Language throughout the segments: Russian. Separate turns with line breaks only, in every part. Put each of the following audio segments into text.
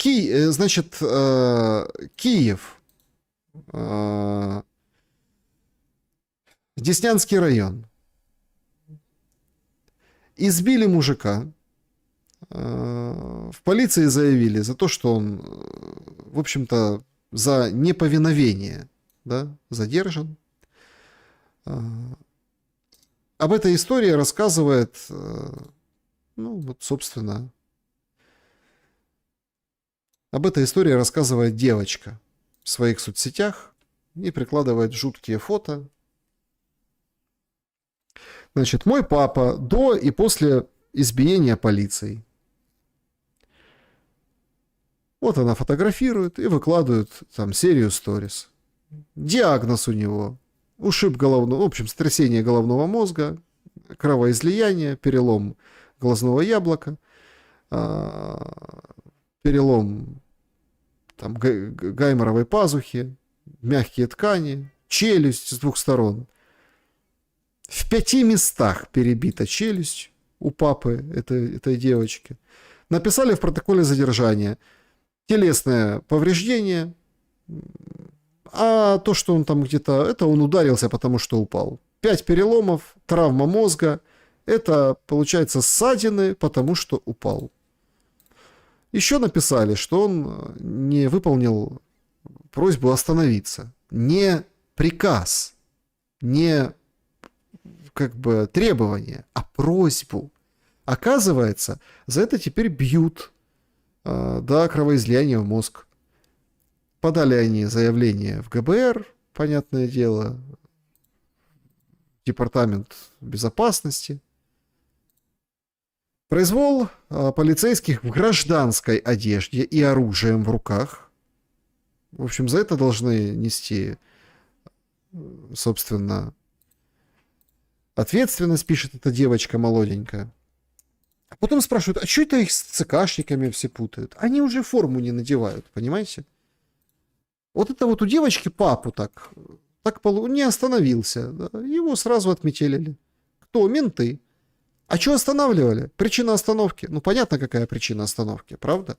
Значит, Киев, Деснянский район. Избили мужика. В полиции заявили за то, что он, в общем-то, за неповиновение, да, задержан. Об этой истории рассказывает, ну, вот, собственно, об этой истории рассказывает девочка в своих соцсетях и прикладывает жуткие фото. Значит, мой папа до и после избиения полицией. Вот она фотографирует и выкладывает там серию сторис. Диагноз у него: ушиб головного, в общем, сотрясение головного мозга, кровоизлияние, перелом глазного яблока, перелом там гайморовой пазухи, мягкие ткани, челюсть с двух сторон. В 5 местах перебита челюсть у папы этой девочки. Написали в протоколе задержания: телесное повреждение, а то, что он там где-то, это он ударился, потому что упал. 5 переломов, травма мозга, это, получается, ссадины, потому что упал. Еще написали, что он не выполнил просьбу остановиться. Не приказ, не как бы требование, а просьбу. Оказывается, за это теперь бьют до кровоизлияния в мозг. Подали они заявление в ГБР, понятное дело, Департамент безопасности. Произвол полицейских в гражданской одежде и оружием в руках. В общем, за это должны нести, собственно, ответственность, пишет эта девочка молоденькая. А потом спрашивают: а что это их с ЦКшниками все путают? Они уже форму не надевают, понимаете? Вот это вот у девочки папу так не остановился. Да? Его сразу отметелили. Кто? Менты. А что останавливали? Причина остановки. Ну, понятно, какая причина остановки, правда?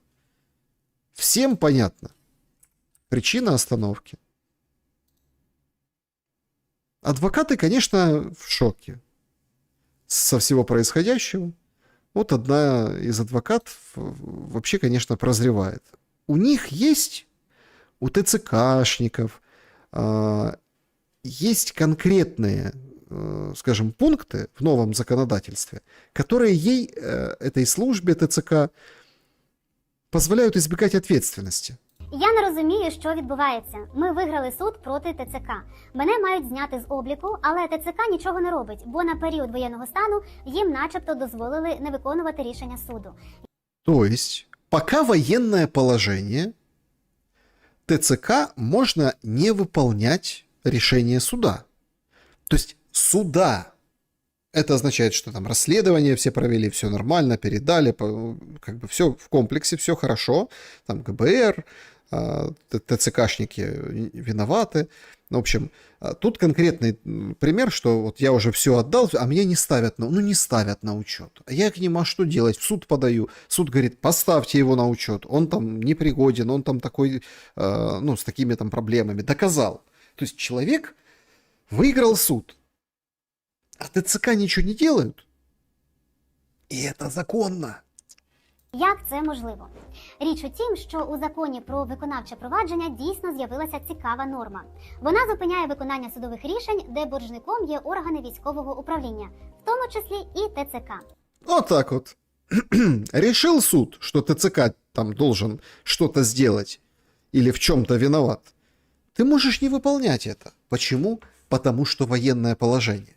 Всем понятно. Причина остановки. Адвокаты, конечно, в шоке со всего происходящего. Вот одна из адвокатов вообще, конечно, прозревает. У них есть, у ТЦКшников, есть конкретные, скажем, пункты в новом законодательстве, которые этой службе ТЦК позволяють избегать ответственности.
Я не розумію, що відбувається. Ми виграли суд проти ТЦК. Мене мають зняти з обліку, але ТЦК нічого не робить, бо на період воєнного стану їм начебто дозволили не виконувати рішення суду.
То есть, пока военное положение, ТЦК можно не выполнять решение суда. То есть суда. Это означает, что там расследование все провели, все нормально, передали, как бы все в комплексе, все хорошо. Там ГБР, ТЦКшники виноваты. В общем, тут конкретный пример, что вот я уже все отдал, а меня не ставят на учет. А я к ним, а что делать? В суд подаю. Суд говорит: поставьте его на учет. Он там непригоден, он там такой, ну, с такими там проблемами. Доказал. То есть человек выиграл суд. А ТЦК ничего не делают. И это законно.
Як це можливо? Річ у тім, що у законі про виконавче провадження дійсно з'явилася цікава норма. Вона зупиняє виконання судових рішень, де боржником є органи військового управління, в тому числі і ТЦК.
Вот так вот. Решил суд, что ТЦК там должен что-то сделать или в чем-то виноват. Ты можешь не выполнять это. Почему? Потому что военное положение.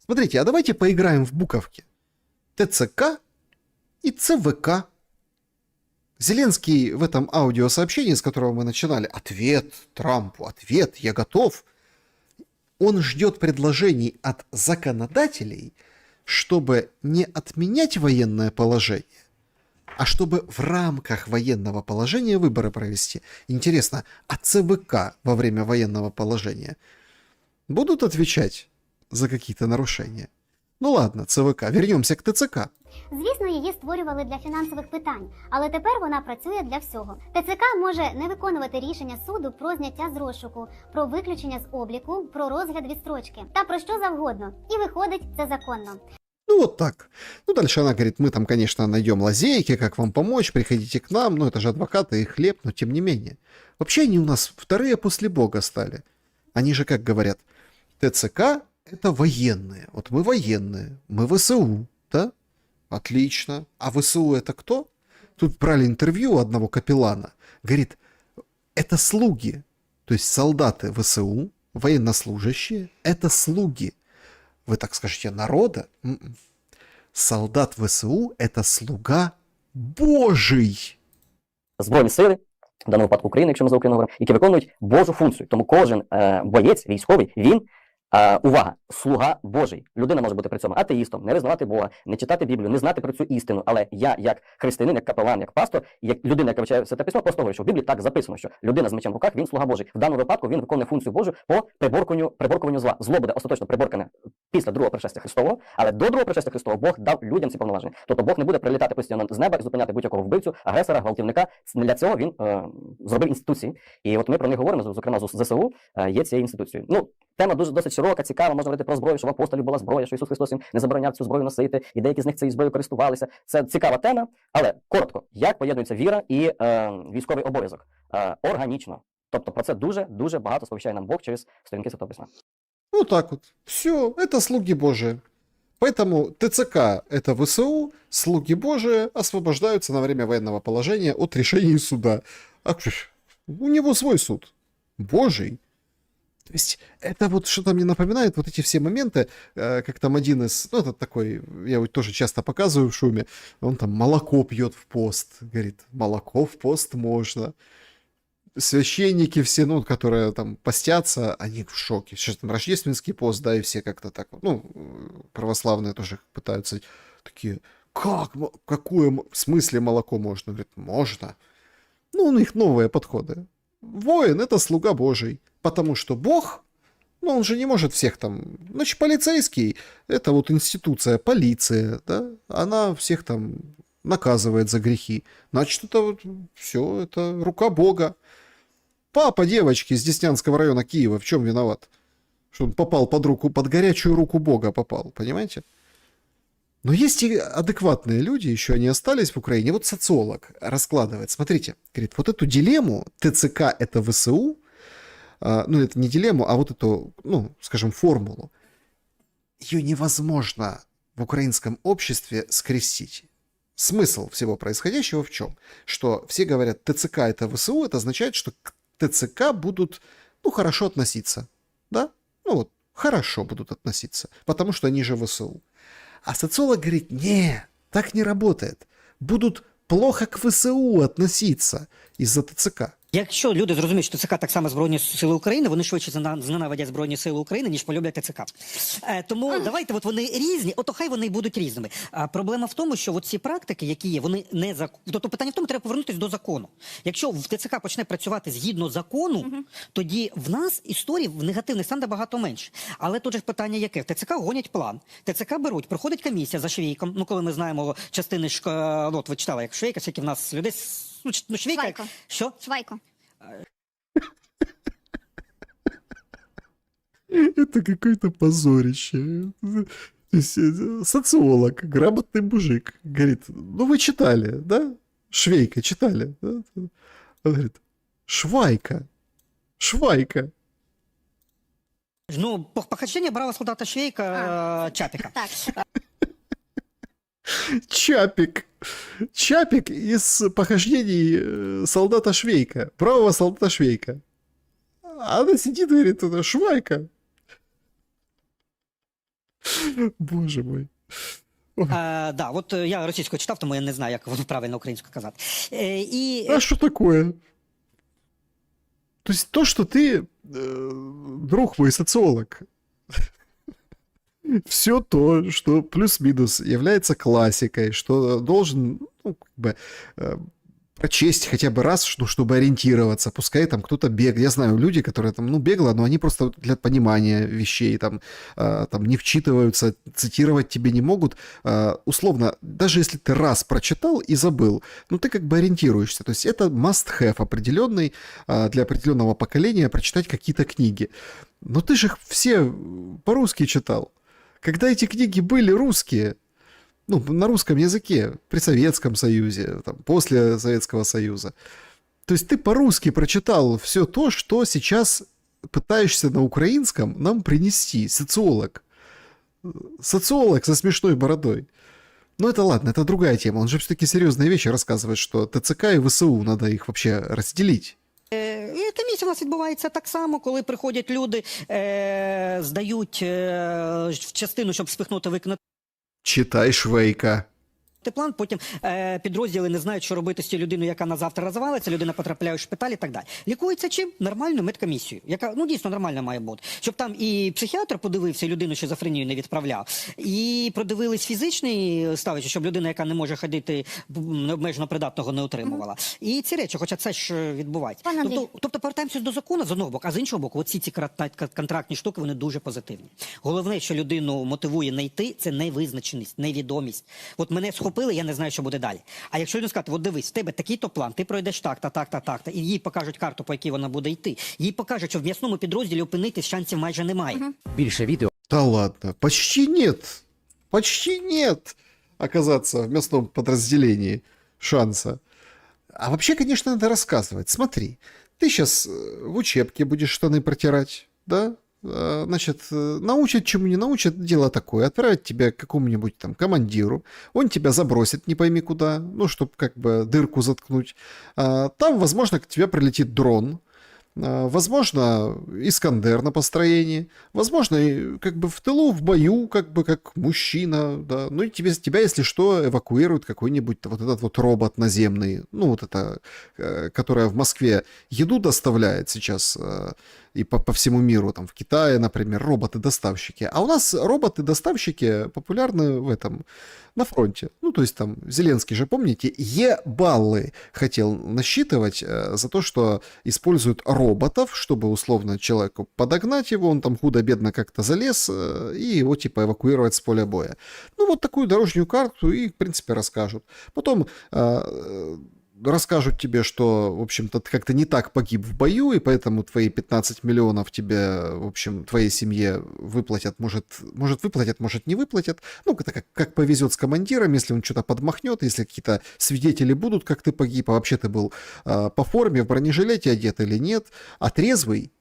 Смотрите, а давайте поиграем в буковки. ТЦК и ЦВК. Зеленский в этом аудиосообщении, с которого мы начинали, ответ Трампу, ответ, я готов. Он ждет предложений от законодателей, чтобы не отменять военное положение, а чтобы в рамках военного положения выборы провести. Интересно, а ЦВК во время военного положения будут отвечать за какие-то нарушения? Ну ладно, ЦВК. Вернемся к ТЦК.
Звісно, її створювали для фінансових питань, але тепер вона працює для всього. ТЦК може не виконувати рішення суду про зняття з розшуку, про виключення з обліку, про розгляд відстрочки та про що завгодно. І виходить, це законно.
Ну, вот так. Ну, дальше она говорит, мы там, конечно, найдем лазейки, как вам помочь, приходите к нам. Ну, это же адвокаты и хлеб, но тем не менее. Вообще они у нас вторые после Бога стали. Они же, как говорят, ТЦК — это военные. Вот мы военные, мы ВСУ, да? Отлично. А ВСУ это кто? Тут брали интервью у одного капеллана. Говорит, это слуги. То есть солдаты ВСУ, военнослужащие, это слуги. Вы так скажете, народа? Солдат ВСУ – это слуга Божий.
Збройні сили, в даному випадку України, якщо ми за Україну говоримо, які виконують Божу функцію. Тому кожен боєць військовий, він, увага, слуга Божий. Людина може бути при цьому атеїстом, не визнавати Бога, не читати Біблію, не знати про цю істину. Але я, як християнин, як капелан, як пастор, як людина, яка вивчає Святе Письмо, просто говорю, що в Біблії так записано, що людина з мечем в руках, він слуга Божий. В даному випадку він виконує функцію Божу по приборкуванню зла. Зло буде остаточно приборкане після другого пришестя Христового, але до другого пришестя Христового Бог дав людям ці повноваження. Тобто Бог не буде прилітати постійно з неба і зупиняти будь-якого вбивцю, агресора, гвалтівника. Для цього він зробив інституції. І от ми про них говоримо, зокрема з ЗСУ є цією інституцією. Ну, тема досить широка, цікава, можна говорити про зброю, що в апостолів була зброя, що Ісус Христос їм не забороняв цю зброю носити, і деякі з них цією зброєю користувалися. Це цікава тема, але коротко, як поєднується віра і військовий обов'язок? Органічно. Тобто про це дуже багато сповіщає нам Бог через сторінки Святого Письма.
Вот так вот. Все, это слуги Божии. Поэтому ТЦК – это ВСУ, слуги Божии освобождаются на время военного положения от решений суда. А у него свой суд. Божий. То есть это вот что-то мне напоминает, вот эти все моменты, как там один из, ну, это такой, я вот тоже часто показываю в шуме, он там молоко пьет в пост, говорит, молоко в пост можно. Священники все, ну, которые там постятся, они в шоке. Сейчас там рождественский пост, да, и все как-то так, ну, православные тоже пытаются такие, как, какое, в смысле молоко можно? Говорит, можно. Ну, у них новые подходы. Воин — это слуга Божий, потому что Бог, ну, он же не может всех там, значит, полицейский — это вот институция, полиция, да, она всех там наказывает за грехи. Значит, это вот все, это рука Бога. Папа девочки из Деснянского района Киева в чем виноват? Что он попал под горячую руку Бога попал, понимаете? Но есть и адекватные люди, еще они остались в Украине. Вот социолог раскладывает, смотрите, говорит, вот эту дилемму ТЦК — это ВСУ, ну, это не дилемму, а вот эту, ну, скажем, формулу, ее невозможно в украинском обществе скрестить. Смысл всего происходящего в чем? Что все говорят, ТЦК — это ВСУ, это означает, что к ТЦК будут, ну, хорошо относиться, да? Ну, вот, хорошо будут относиться, потому что они же ВСУ. А социолог говорит, не, так не работает. Будут плохо к ВСУ относиться из-за ТЦК.
Якщо люди зрозуміють, що ТЦК так само Збройні Сили України, вони швидше зненавидять Збройні Сили України, ніж полюблять ТЦК. Тому давайте, от вони різні, ото хай вони і будуть різними. Проблема в тому, що от ці практики, які є, вони не тобто питання в тому, треба повернутися до закону. Якщо в ТЦК почне працювати згідно закону, тоді в нас історій в негативних стане багато менше. Але тут же питання яке? В ТЦК гонять план. ТЦК беруть, проходить комісія за Швейком, ну коли ми знаємо частини, от ви читали, як Швейка, скільки в нас людей, ну Швейка,
Швайко.
що?
Швайко.
Это какое-то позорище. То есть социолог, грамотный мужик, говорит, ну вы читали, да? Швейка читали, да? Он говорит, Швайка.
Ну, похождение бравого солдата Швейка, Чапика.
Так.
Чапик из похождений солдата Швейка, бравого солдата Швейка. А она сидит и говорит, это Швайка. Боже мой.
Да, от я російською читав, тому я не знаю, як воно правильно українською казати.
А что такое? То есть то, что ты, друг мой социолог, все то, что плюс-минус является классикой, что должен, ну, как бы, прочесть хотя бы раз, ну, чтобы ориентироваться. Пускай там кто-то бегает. Я знаю люди, которые там, ну, бегло, но они просто для понимания вещей там, там не вчитываются, цитировать тебе не могут. Условно, даже если ты раз прочитал и забыл, ну, ты как бы ориентируешься. То есть это must-have определенный для определенного поколения прочитать какие-то книги. Но ты же их все по-русски читал. Когда эти книги были русские, ну, на русском языке, при Советском Союзе, там, после Советского Союза. То есть ты по-русски прочитал все то, что сейчас пытаешься на украинском нам принести, социолог. Социолог со смешной бородой. Но это ладно, это другая тема. Он же все-таки серьезные вещи рассказывает, что ТЦК и ВСУ, надо их вообще разделить.
І комісія у нас відбувається так само, коли приходять люди, здають в частину, щоб спихнути, виконати
Читай Швейка.
план, потім підрозділи не знають, що робити з тією людиною, яка на завтра розвалиться, людина потрапляє в шпиталь і так далі. Лікується чим? Нормальною медкомісією, яка, ну, дійсно нормальна має бути. Щоб там і психіатр подивився, і людину шизофренію не відправляв, і продивились фізичний ставище, щоб людина, яка не може ходити, необмежено придатного не отримувала. І ці речі, хоча це ж відбувається.
Пане Андрій.
Тобто повертаємося до закону з одного боку, а з іншого боку, оці ці контрактні штуки, вони дуже позитивні. Головне, що людину мотивує не йти, це невизначеність, невідомість. От мене схопили, я не знаю, що буде далі. А якщо людина сказати, от дивись, в тебе такий-то план, ти пройдеш так, і їй покажуть карту, по якій вона буде йти. Їй покажуть, що в м'ясному підрозділі опинитись шансів майже немає.
Більше відео
Да ладно, почти нет. Почти нет оказаться в мясном подразделении шанса. А вообще, конечно, надо рассказывать. Смотри, ты сейчас в учебке будешь штаны протирать, да? Значит, научат, чему не научат, дело такое. Отправят тебя к какому-нибудь там командиру, он тебя забросит не пойми куда, ну, чтобы как бы дырку заткнуть. Там, возможно, к тебе прилетит дрон, возможно, Искандер на построении, возможно, и как бы в тылу, в бою, как бы как мужчина, да. Ну и тебя, если что, эвакуирует какой-нибудь вот этот вот робот наземный, ну вот это, которая в Москве еду доставляет сейчас и по всему миру, там в Китае, например, роботы-доставщики. А у нас роботы-доставщики популярны в этом, на фронте. Ну, то есть там Зеленский же, помните, ебаллы хотел насчитывать за то, что используют роботов, чтобы условно человеку подогнать его, он там худо-бедно как-то залез, и его типа эвакуировать с поля боя. Ну, вот такую дорожную карту и, в принципе, расскажут. Потом расскажут тебе, что, в общем-то, ты как-то не так погиб в бою, и поэтому твои 15 миллионов тебе, в общем, твоей семье выплатят, может выплатят, может не выплатят. Ну, это как повезет с командиром, если он что-то подмахнет, если какие-то свидетели будут, как ты погиб, а вообще ты был по форме, в бронежилете одет или нет. А трезвый,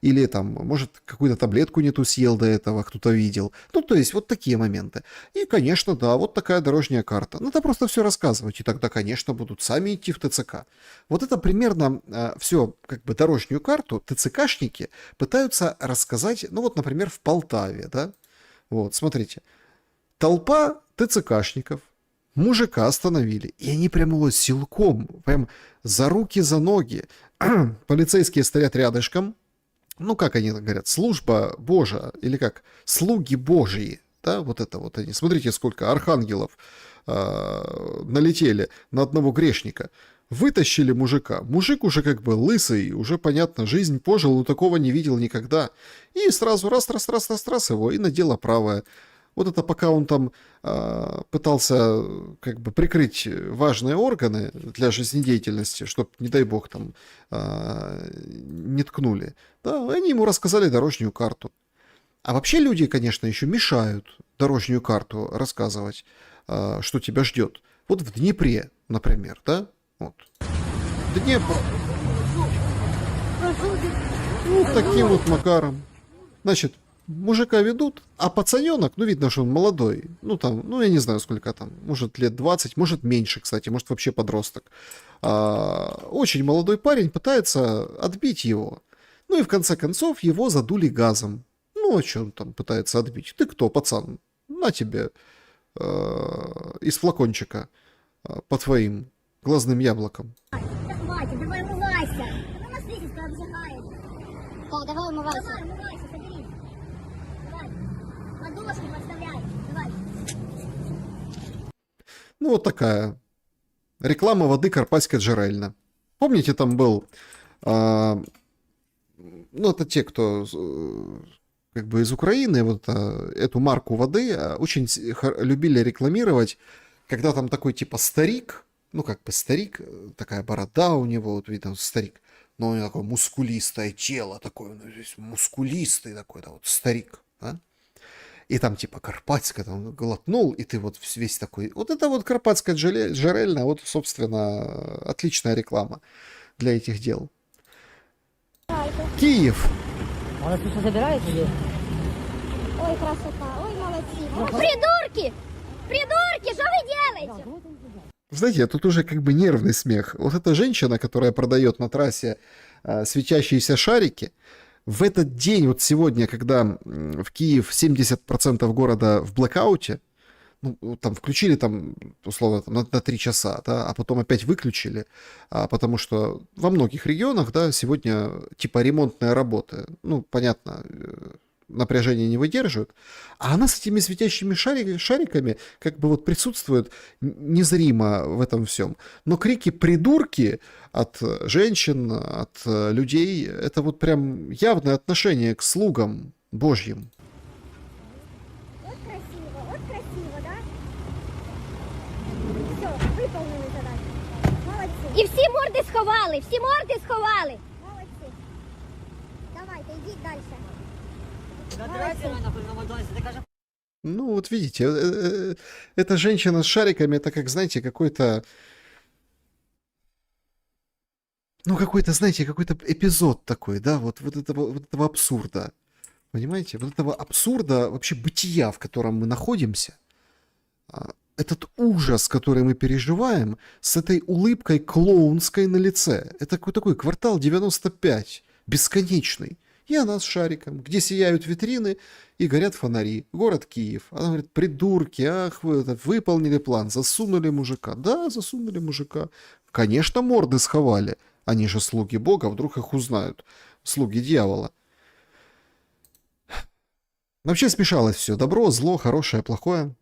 или там, может, какую-то таблетку не ту съел до этого, кто-то видел. Ну, то есть, вот такие моменты. И, конечно, да, вот такая дорожная карта. Надо просто все рассказывать, и тогда, конечно, будут сами идти в ТЦК. Вот это примерно все, как бы, дорожную карту ТЦКшники пытаются рассказать, ну, вот, например, в Полтаве, да. Вот, смотрите. Толпа ТЦКшников, мужика остановили, и они прямо вот силком, прям за руки, за ноги. Полицейские стоят рядышком. Ну, как они говорят, служба Божия, или как, слуги Божьи, да, вот это вот они. Смотрите, сколько архангелов налетели на одного грешника. Вытащили мужика. Мужик уже как бы лысый, уже, понятно, жизнь пожил, но такого не видел никогда. И сразу раз его, и на дело правое. Вот это пока он там пытался как бы прикрыть важные органы для жизнедеятельности, чтобы, не дай бог, там не ткнули. Да, они ему рассказали дорожную карту. А вообще люди, конечно, еще мешают дорожную карту рассказывать, что тебя ждет. Вот в Днепре, например, да? Вот. Днепр. Ну, таким вот макаром. Значит, мужика ведут, а пацаненок, ну, видно, что он молодой, ну, там, ну, я не знаю, сколько там, может, лет 20, может, меньше, кстати, может, вообще подросток. Очень молодой парень пытается отбить его. Ну, и в конце концов его задули газом. Ну, а что он там пытается отбить? Ты кто, пацан? На тебе из флакончика по твоим глазным яблокам.
Хватит, давай умывайся. Ну, на свете обжигает. Так, давай умывайся. Давай умывайся, садись. Давай. Ладошки подставляй. Давай.
Ну, вот такая Реклама воды Карпатская Джерельна. Помните, там был... ну, это те, кто как бы из Украины, вот эту марку воды очень любили рекламировать, когда там такой типа старик, ну, как бы старик, такая борода у него, вот видно, старик, но у него такое мускулистое тело, такое, ну, мускулистый такой, да, вот старик, да? И там типа Карпатская, там глотнул, и ты вот весь такой... Вот это вот Карпатская Джерельна, вот, собственно, отличная реклама для этих дел. Киев.
Она тут забирает или?
Ой, красота, ой, молодцы. Придурки! Придурки, что вы делаете?
Знаете, тут уже как бы нервный смех. Вот эта женщина, которая продает на трассе светящиеся шарики, в этот день, вот сегодня, когда в Киев 70% города в блэкауте, ну, там включили там, условно, там, на 3 часа, да, а потом опять выключили, потому что во многих регионах, да, сегодня типа ремонтные работы, ну, понятно, напряжение не выдерживают, а она с этими светящими шариками как бы вот присутствует незримо в этом всем. Но крики «придурки» от женщин, от людей, это вот прям явное отношение к слугам Божьим.
Вот красиво, да? Все, выполнили задачу. Молодці. І всі морди сховали, всі морди сховали. Молодці. Давайте, йдіть далі.
Ну, вот видите, эта женщина с шариками, это как, знаете, какой-то... Ну, какой-то, знаете, какой-то эпизод такой, да, вот этого абсурда. Понимаете? Вот этого абсурда вообще бытия, в котором мы находимся. Этот ужас, который мы переживаем, с этой улыбкой клоунской на лице. Это такой квартал 95, бесконечный. И она с шариком, где сияют витрины и горят фонари. Город Киев. Она говорит: придурки, ах, вы выполнили план, засунули мужика. Да, засунули мужика. Конечно, морды сховали. Они же слуги Бога, вдруг их узнают. Слуги дьявола. Вообще смешалось все. Добро, зло, хорошее, плохое.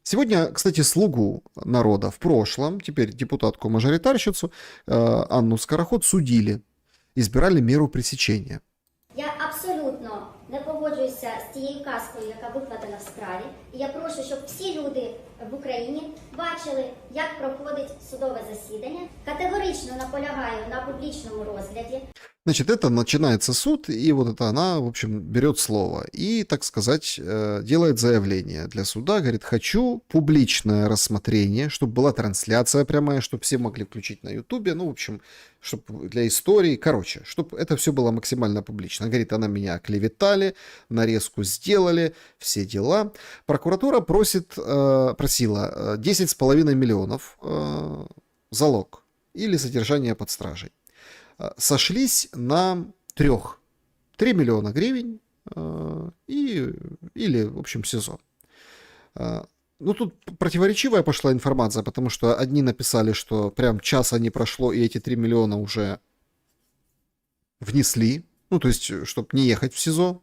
Сегодня, кстати, слугу народа в прошлом, теперь депутатку-мажоритарщицу Анну Скороход судили. Избирали меру пресечения.
Я абсолютно не погоджуюся з тією казкою, яка викладена в справі. І я прошу, щоб всі люди в Україні бачили, як проходить судове засідання. Категорично наполягаю на публічному розгляді.
Значит, это начинается суд, и вот это она, в общем, берет слово и, так сказать, делает заявление для суда, говорит: хочу публичное рассмотрение, чтобы была трансляция прямая, чтобы все могли включить на Ютубе, ну, в общем, чтобы для истории, короче, чтобы это все было максимально публично. Говорит, она меня оклеветали, нарезку сделали, все дела. Прокуратура просила 10,5 миллионов залог или содержание под стражей. Сошлись на 3. 3 миллиона гривен или, в общем, СИЗО. Ну, тут противоречивая пошла информация, потому что одни написали, что прям часа не прошло, и эти 3 миллиона уже внесли. Ну, то есть, чтобы не ехать в СИЗО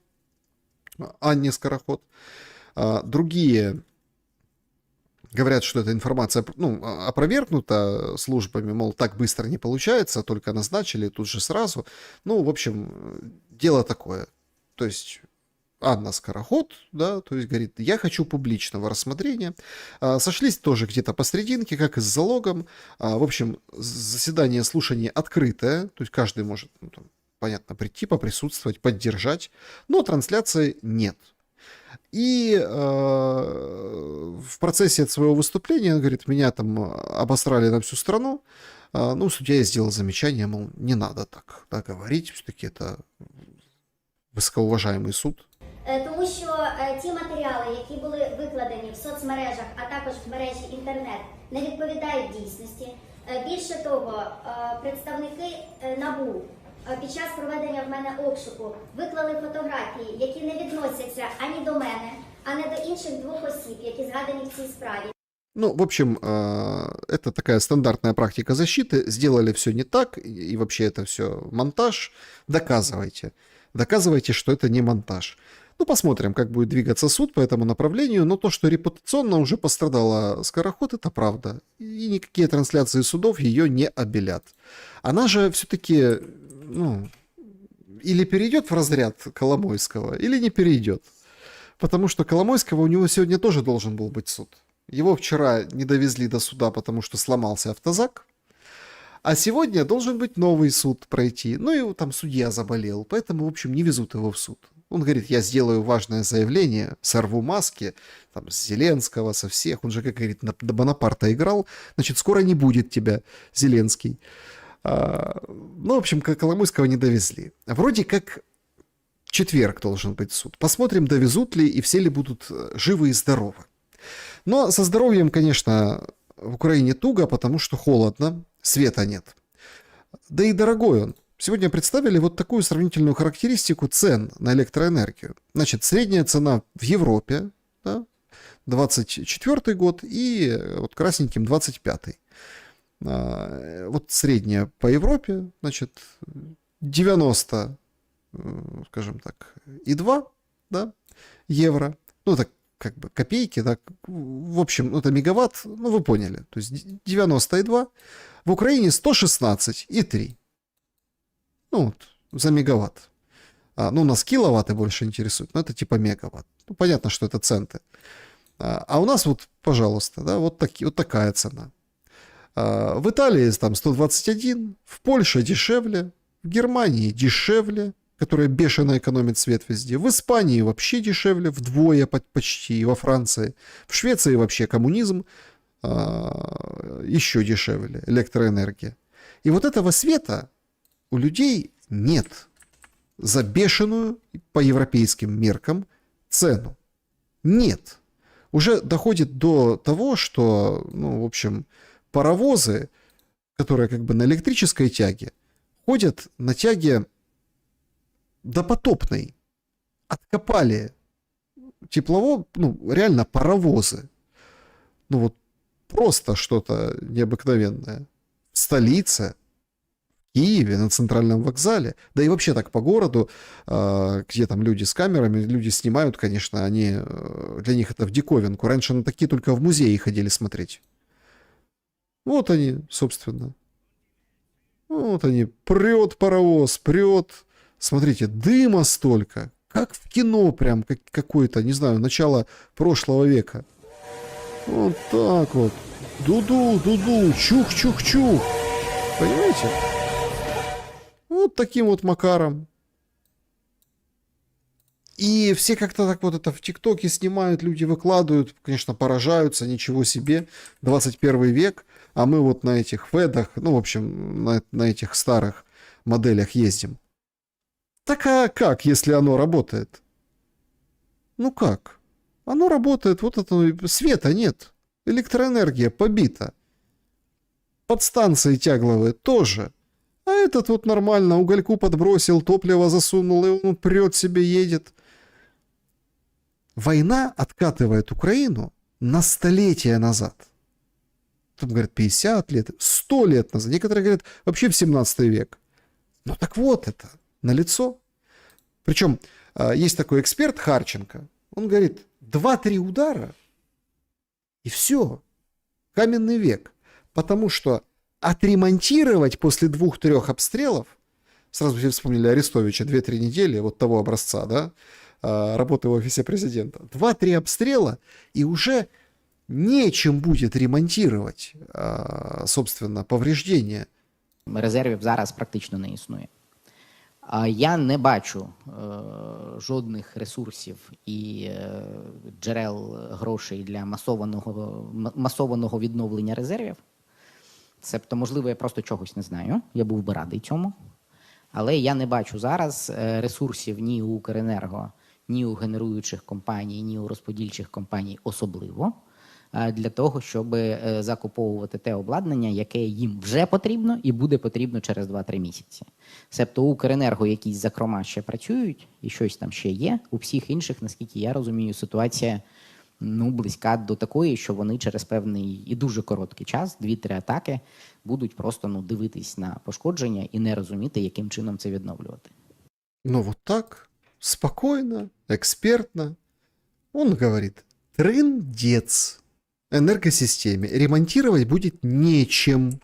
Анне Скороход. Другие говорят, что эта информация, ну, опровергнута службами, мол, так быстро не получается, только назначили тут же сразу. Ну, в общем, дело такое. То есть Анна Скороход, да, то есть говорит: я хочу публичного рассмотрения. Сошлись тоже где-то посерединке, как и с залогом. В общем, заседание слушания открытое, то есть каждый может, ну, там, понятно, прийти, поприсутствовать, поддержать, но трансляции нет. И в процессе своего выступления, он говорит, меня там обосрали на всю страну. Ну, судья и сделал замечание, мол, не надо так, да, говорить, все-таки это високоуважаємий суд.
Тому що ті матеріали, які були викладені в соцмережах, а також в мережі інтернет, не відповідають дійсності. Більше того, представники НАБУ під час проведення в мене обшуку виклали фотографії, які не відносяться ані до мене, а не до інших 2 осіб, які згадані в цій справі.
Ну, в общем, это такая стандартная практика защиты. Сделали все не так, и вообще это все монтаж. Доказывайте. доказывайте, что это не монтаж. Ну, посмотрим, как будет двигаться суд по этому направлению, но то, что репутационно уже пострадала Скороход, это правда. И никакие трансляции судов ее не обелят. Она же все-таки, ну, или перейдет в разряд Коломойского, или не перейдет. Потому что Коломойского у него сегодня тоже должен был быть суд. Его вчера не довезли до суда, потому что сломался автозак. А сегодня должен быть новый суд пройти. Ну и там судья заболел, поэтому, в общем, не везут его в суд. Он говорит, я сделаю важное заявление, сорву маски, там, с Зеленского, со всех. Он же, как говорит, до Бонапарта играл. Значит, скоро не будет тебя, Зеленский. Ну, в общем, Коломойского не довезли. Вроде как в четверг должен быть суд. Посмотрим, довезут ли и все ли будут живы и здоровы. Но со здоровьем, конечно, в Украине туго, потому что холодно, света нет. Да и дорогой он. Сегодня представили вот такую сравнительную характеристику цен на электроэнергию. Значит, средняя цена в Европе, да, 24 год и вот красненьким 25-й. Вот средняя по Европе, значит, 90, скажем так, и 2, да, евро. Ну, так как бы копейки, да, в общем, это мегаватт, ну, вы поняли. То есть 90,2, в Украине 116,3. Ну, вот, за мегаватт. Ну, у нас киловатты больше интересуют, но это типа мегаватт. Ну, понятно, что это центы. А у нас вот, пожалуйста, да, вот такая цена. В Италии там 121, в Польше дешевле, в Германии дешевле, которая бешено экономит свет везде. В Испании вообще дешевле, вдвое почти, и во Франции. В Швеции вообще коммунизм, еще дешевле, электроэнергия. И вот этого света у людей нет за бешеную по европейским меркам цену. Нет. Уже доходит до того, что, ну, в общем, паровозы, которые как бы на электрической тяге, ходят на тяге допотопной. Откопали ну, реально паровозы. Ну, вот просто что-то необыкновенное. В столице, в Киеве, на центральном вокзале, да и вообще так по городу, где там люди с камерами, люди снимают, конечно, они, для них это в диковинку. Раньше на такие только в музеи ходили смотреть. Вот они, собственно. Вот они. Прет паровоз, прет. Смотрите, дыма столько. Как в кино прям, какое-то, не знаю, начало прошлого века. Вот так вот. Дуду, дуду, чух-чух-чух. Понимаете? Вот таким вот макаром. И все как-то так вот это в ТикТоке снимают, люди выкладывают, конечно, поражаются, ничего себе, 21 век, а мы вот на этих федах, ну, в общем, на этих старых моделях ездим. Так а как, если оно работает? Ну как? Оно работает, вот это, света нет, электроэнергия побита, подстанции тягловые тоже. А этот вот нормально, угольку подбросил, топливо засунул, и он прет себе, едет. Война откатывает Украину на столетия назад. Там говорят 50 лет, 100 лет назад. Некоторые говорят вообще в 17 век. Ну так вот это, налицо. Причем есть такой эксперт Харченко. Он говорит, 2-3 удара и все. Каменный век. Потому что отремонтировать после 2-3 обстрелов, сразу все вспомнили Арестовича, 2-3 недели, вот того образца, да, работы в офисе президента. 2-3 обстрела, и уже нечем будет ремонтувати, собственно, повреждення.
Резервів зараз практично не існує. Я не бачу жодних ресурсів і джерел грошей для масованого відновлення резервів. Себто, можливо, я просто чогось не знаю, я був би радий цьому. Але я не бачу зараз ресурсів ні у Укренерго, ні у генеруючих компаній, ні у розподільчих компаній особливо, для того, щоб закуповувати те обладнання, яке їм вже потрібно і буде потрібно через 2-3 місяці. Себто у Укренерго якісь закрома ще працюють і щось там ще є. У всіх інших, наскільки я розумію, ситуація близька до такої, що вони через певний і дуже короткий час, 2-3 атаки, будуть просто дивитись на пошкодження і не розуміти, яким чином це відновлювати.
Но вот так, спокойно, экспертно, он говорит, трындец энергосистеме, ремонтировать будет нечем.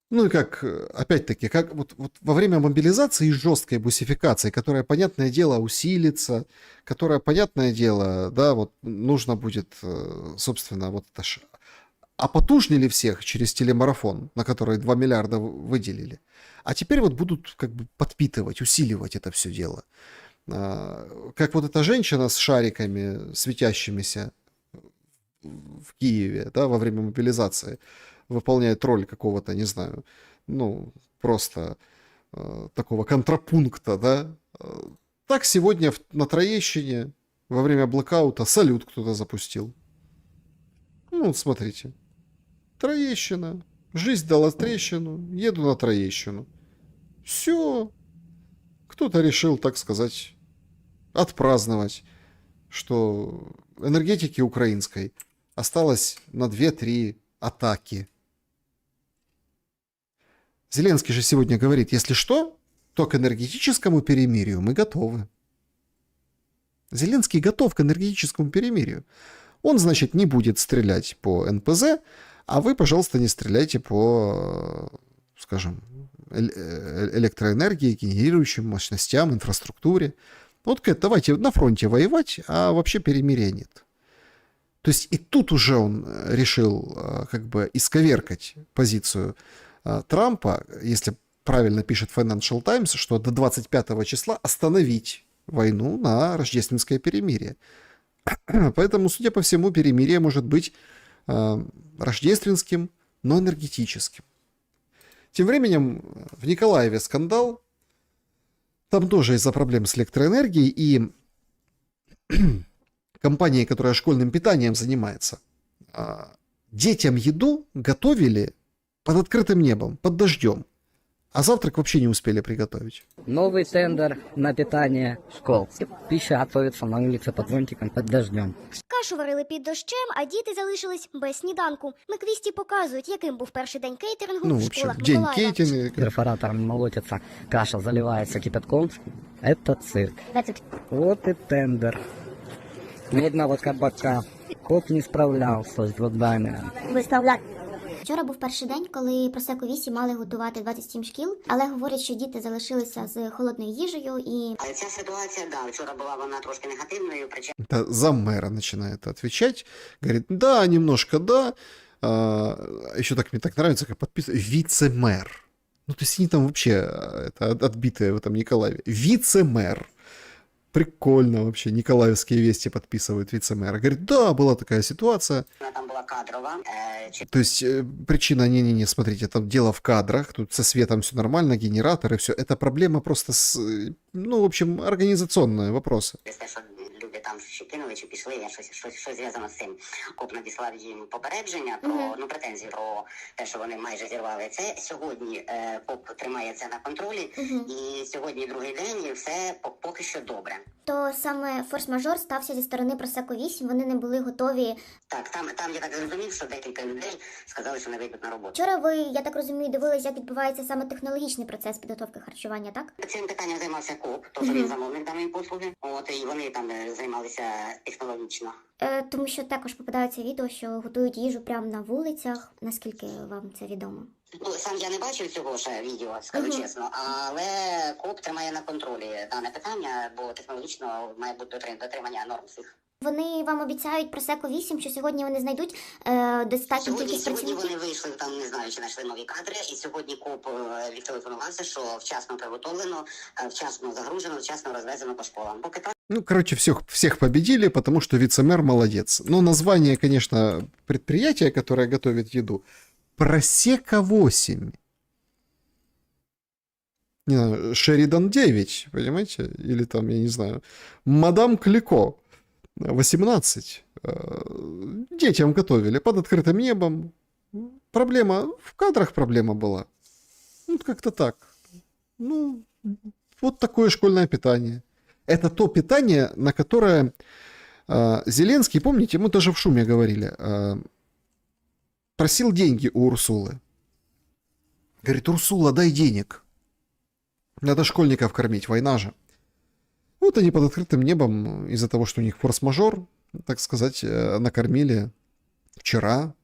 Ну и как, опять-таки, как вот во время мобилизации и жесткой бусификации, которая, понятное дело, усилится, которая, понятное дело, да, вот нужно будет, собственно, вот это ж опотужнили всех через телемарафон, на который 2 миллиарда выделили. А теперь вот будут как бы подпитывать, усиливать это все дело. Как вот эта женщина с шариками светящимися в Киеве, да, во время мобилизации, выполняет роль какого-то, не знаю, ну, просто такого контрапункта, да. Так сегодня на Троещине во время блэкаута салют кто-то запустил. Ну, вот смотрите. Троещина. Жизнь дала трещину. Еду на Троещину. Все. Кто-то решил, так сказать, отпраздновать, что энергетики украинской осталось на 2-3 атаки. Зеленский же сегодня говорит, если что, то к энергетическому перемирию мы готовы. Зеленский готов к энергетическому перемирию. Он, значит, не будет стрелять по НПЗ, а вы, пожалуйста, не стреляйте по, скажем, электроэнергии, генерирующим мощностям, инфраструктуре. Вот давайте на фронте воевать, а вообще перемирия нет. То есть и тут уже он решил как бы исковеркать позицию Трампа, если правильно пишет Financial Times, что до 25 числа остановить войну на рождественское перемирие. Поэтому, судя по всему, перемирие может быть рождественским, но энергетическим. Тем временем в Николаеве скандал. Там тоже из-за проблем с электроэнергией, и компания, которая школьным питанием занимается, детям еду готовили под открытым небом, под дождем. А завтрак вообще не успели приготовить.
Новый тендер на питание школ. Пища готовится на улице под зонтиком, под дождем.
Кашу варили під дощем, а діти залишились без сніданку. Миквісті показують, яким був перший день кейтерингу
Ну,
в
в общем,
школах
день
Миколаєва.
кейтинга.
Перфоратором молотится, каша заливается кипятком. Это цирк. Вот и тендер. Видно вот кабака. Коп не справлялся с заданням.
Вчора був перший день, коли Просеко 8 мали готувати 27 шкіл, але говорять, що діти залишилися з холодною їжею і
Але ця ситуація, да, вчора була вона трошки негативною, причому
Это заммэра начинает отвечать. Говорит, да, немножко да. Еще так мне так нравится, как подписывают. Вице-мэр. Ну, то есть они там вообще это отбитые в этом Николаеве. Вице-мэр. Прикольно вообще. Николаевские вести подписывают вице-мэра. Говорит, да, была такая ситуация.
вона там була кадрова.
То есть причина, не-не-не, смотрите, там дело в кадрах, тут со светом все нормально, генераторы, все. Это проблема просто с, ну, в общем, организационные вопросы.
Через те, що люди там ще кинули чи пішли, я щось зв'язано з цим. КОП надіслав їм попередження про, ну, претензії про те, що вони майже зірвали це. Сьогодні КОП тримає це на контролі, і сьогодні другий день, і все поки що добре.
то саме форс-мажор стався зі сторони Просеко 8, вони не були готові.
Так, там я так зрозумів, що декілька людей сказали, що не вийдуть на роботу.
Вчора ви, я так розумію, дивилися, як відбувається саме технологічний процес підготовки харчування, так?
Цим питанням займався КОП, тож він замовник даної послуги. От, і вони там займалися технологічно.
Тому що також попадаються відео, що готують їжу прямо на вулицях. Наскільки вам це відомо?
Ну, сам я не бачив цього ще відео, скажу чесно, але КОП тримає на контролі дане питання, бо технологічно має бути дотримання норм всіх.
Вони вам обіцяють Просеко 8, що сьогодні вони знайдуть достатню кількість
Сьогодні
працівників?
вони вийшли, там не знаю, чи знайшли нові кадри, і сьогодні КОП відтелефонувався, що вчасно приготовлено, вчасно загружено, вчасно розвезено по школам. Поки так.
Ну, короче, всех победили, потому что вице-мэр молодец. Но название, конечно, предприятия, которое готовит еду, Просеко 8. Не знаю, Шеридан 9, понимаете? Или там, я не знаю, Мадам Клико 18. Детям готовили под открытым небом. Проблема, в кадрах проблема была. Ну, как-то так. Ну, вот такое школьное питание. Это то питание, на которое Зеленский, помните, мы тоже в шуме говорили, просил деньги у Урсулы. Говорит, Урсула, дай денег. Надо школьников кормить, война же. Вот они под открытым небом из-за того, что у них форс-мажор, так сказать, накормили вчера,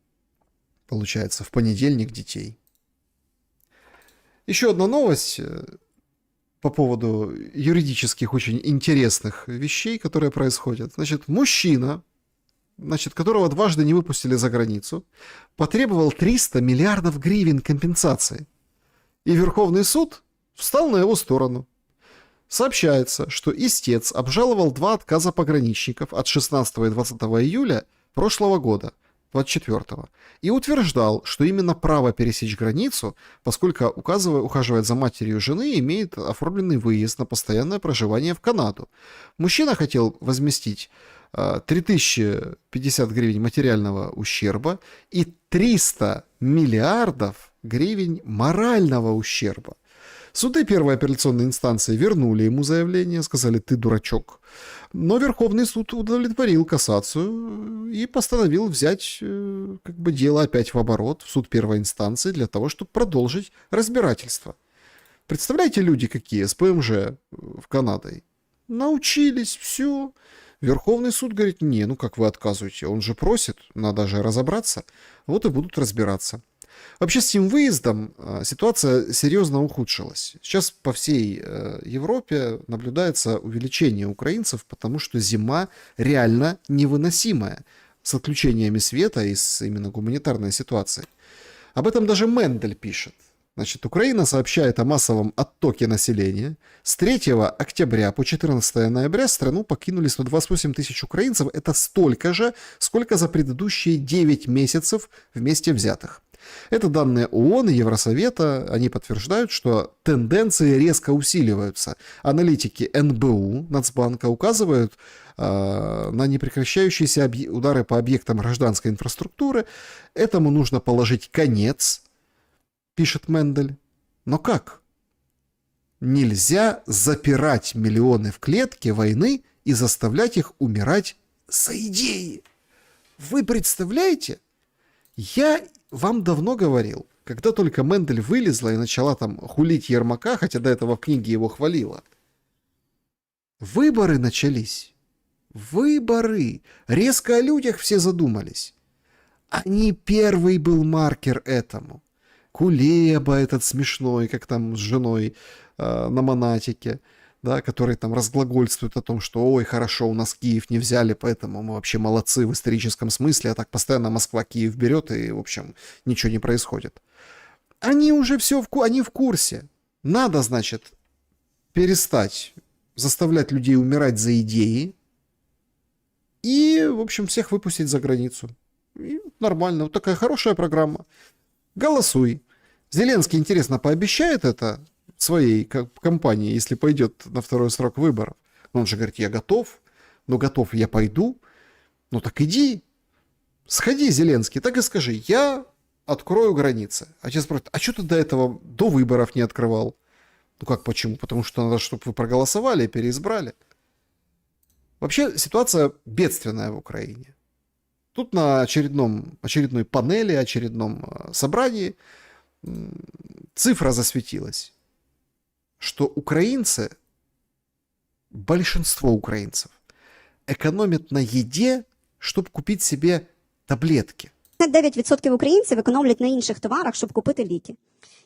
получается, в понедельник детей. Еще одна новость по поводу юридических очень интересных вещей, которые происходят. Значит, мужчина, которого дважды не выпустили за границу, потребовал 300 миллиардов гривен компенсации. И Верховный суд встал на его сторону. Сообщается, что истец обжаловал 2 отказа пограничников от 16 и 20 июля прошлого года, 24-го, и утверждал, что именно право пересечь границу, поскольку ухаживает за матерью жены, имеет оформленный выезд на постоянное проживание в Канаду. Мужчина хотел возместить 3050 гривен материального ущерба и 300 миллиардов гривен морального ущерба. Суды первой апелляционной инстанции вернули ему заявление, сказали: ты дурачок. Но Верховный суд удовлетворил кассацию и постановил взять дело опять в оборот в суд первой инстанции для того, чтобы продолжить разбирательство. Представляете, люди какие с ПМЖ в Канаде? Научились, все. Верховный суд говорит: не, ну как вы отказываете? Он же просит, надо же разобраться. Вот и будут разбираться. Вообще с этим выездом ситуация серьезно ухудшилась. Сейчас по всей Европе наблюдается увеличение украинцев, потому что зима реально невыносимая с отключениями света и с именно гуманитарной ситуацией. Об этом даже Мендель пишет. Значит, Украина сообщает о массовом оттоке населения. С 3 октября по 14 ноября страну покинули 128 тысяч украинцев. Это столько же, сколько за предыдущие 9 месяцев вместе взятых. Это данные ООН и Евросовета. Они подтверждают, что тенденции резко усиливаются. Аналитики НБУ, Нацбанка, указывают на непрекращающиеся удары по объектам гражданской инфраструктуры. Этому нужно положить конец, пишет Мендель. Но как? Нельзя запирать миллионы в клетке войны и заставлять их умирать за идеи. Вы представляете? Я вам давно говорил, когда только Мендель вылезла и начала там хулить Ермака, хотя до этого в книге его хвалила. Выборы начались. Выборы. Резко о людях все задумались. А не первый был маркер этому. Кулеба этот смешной, как там с женой на Монатике, да, который там разглагольствует о том, что ой, хорошо, у нас Киев не взяли, поэтому мы вообще молодцы в историческом смысле, а так постоянно Москва Киев берет, и, в общем, ничего не происходит. Они уже все они в курсе. Надо, значит, перестать заставлять людей умирать за идеи и, в общем, всех выпустить за границу. И нормально. Вот такая хорошая программа. Голосуй. Зеленский, интересно, пообещает это своей компании, если пойдет на второй срок выборов? Он же говорит: я готов, но готов я пойду. Ну так иди, сходи, Зеленский, так и скажи: я открою границы. А сейчас спросят: а что ты до этого, до выборов не открывал? Ну как, почему? Потому что надо, чтобы вы проголосовали и переизбрали. Вообще ситуация бедственная в Украине. Тут на очередной панели, очередном собрании цифра засветилась, что украинцы, большинство украинцев, экономят на еде, щоб купити себе таблетки.
9% українців економлять на інших товарах, щоб купити ліки.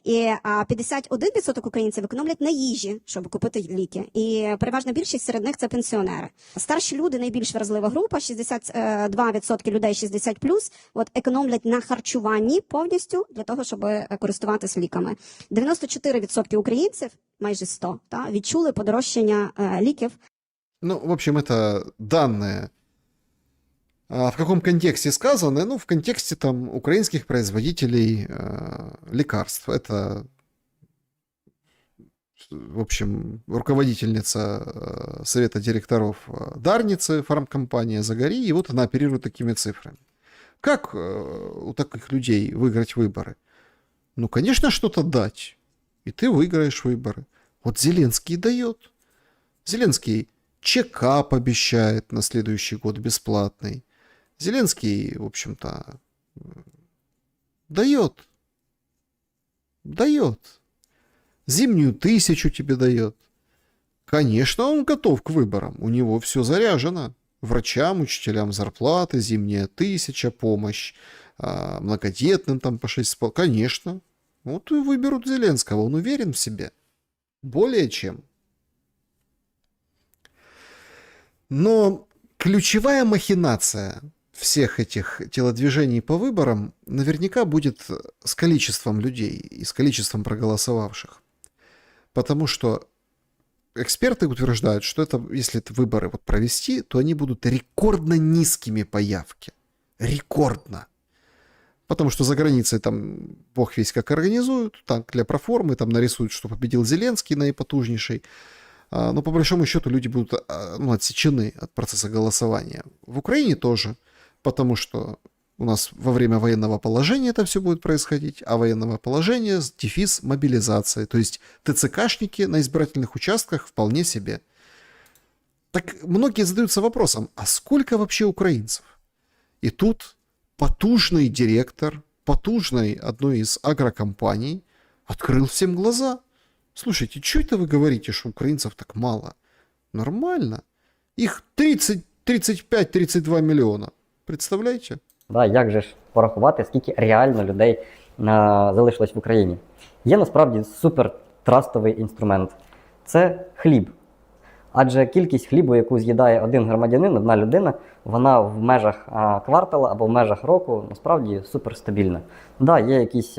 І 51% українців економлять на їжі, щоб купити ліки. І переважна більшість серед них – це пенсіонери. Старші люди – найбільш вразлива група, 62% людей 60+, економлять на харчуванні повністю для того, щоб користуватися ліками. 94% українців, майже 100, відчули подорожчання ліків.
Ну, в общем, это данные. А в каком контексте сказаны? Ну, в контексте там украинских производителей лекарств. Это, в общем, руководительница совета директоров Дарницы, фармкомпания «Загори», и вот она оперирует такими цифрами. Как у таких людей выиграть выборы? Ну, конечно, что-то дать, и ты выиграешь выборы. Вот Зеленский дает. Зеленский чекап обещает на следующий год бесплатный. Зеленский, в общем-то, дает. зимнюю 1000 тебе дает. Конечно, он готов к выборам, у него все заряжено. Врачам, учителям зарплаты, зимняя 1000, помощь многодетным там по 6,5. Конечно. Вот и выберут Зеленского, он уверен в себе. Более чем. Но ключевая махинация всех этих телодвижений по выборам наверняка будет с количеством людей и с количеством проголосовавших. Потому что эксперты утверждают, что это, если это выборы вот провести, то они будут рекордно низкими по явке. Рекордно. Потому что за границей там бог весь как организуют, так для проформы, там нарисуют, что победил Зеленский наипотужнейший. Но по большому счету люди будут отсечены от процесса голосования. В Украине тоже, потому что у нас во время военного положения это все будет происходить, а военного положения – дефис мобилизации. То есть ТЦКшники на избирательных участках вполне себе. Так многие задаются вопросом, а сколько вообще украинцев? И тут потужный директор потужной одной из агрокомпаний открыл всем глаза. Слушайте, что это вы говорите, что украинцев так мало? Нормально. Их 35-32 мільйона. Представляєте?
Да, як же ж порахувати, скільки реально людей залишилось в Україні? Є насправді супертрастовий інструмент. Це хліб. Адже кількість хлібу, яку з'їдає один громадянин, одна людина, вона в межах квартала або в межах року насправді суперстабільна. Да, є якісь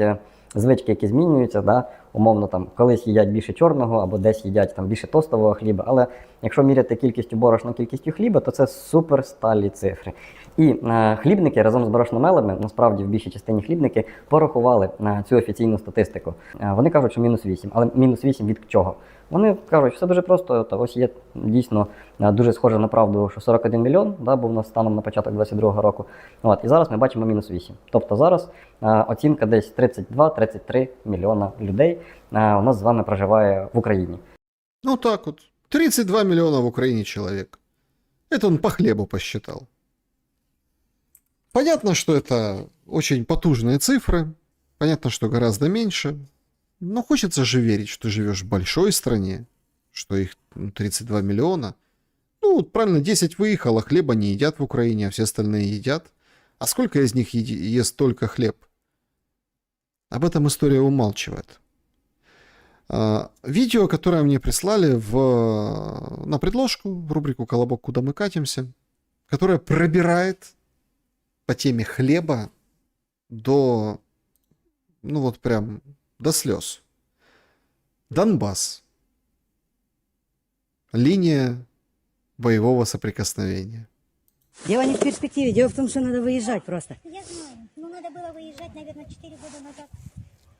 звички, які змінюються, да, умовно там колись їдять більше чорного або десь їдять там більше тостового хліба, але якщо міряти кількістю борошна, кількістю хліба, то це суперсталі цифри. І хлібники разом з борошномелами, насправді в більшій частині хлібники, порахували цю офіційну статистику. Вони кажуть, що -8, але -8 від чого? Вони кажуть, що все дуже просто, та ось є дійсно дуже схоже на правду, що 41 мільйон, да, був у нас станом на початок 22-го року. От, і зараз ми бачимо -8. Тобто зараз оцінка десь 32-33 мільйона людей у нас з вами проживає в Україні.
Ну так вот, 32 миллиона в Украине человек. Это он по хлебу посчитал. Понятно, что это очень потужные цифры, понятно, что гораздо меньше, но хочется же верить, что живешь в большой стране, что их 32 миллиона. Ну, вот правильно, 10 выехало, хлеба не едят в Украине, а все остальные едят. А сколько из них ест только хлеб? Об этом история умалчивает. Видео, которое мне прислали на предложку, в рубрику «Колобок, куда мы катимся», которое пробирает по теме хлеба до, ну вот прям до слез. Донбасс. Линия боевого соприкосновения.
Дело не в перспективе, дело в том, что надо выезжать просто.
Я знаю. Но надо было выезжать, наверное, 4 года назад,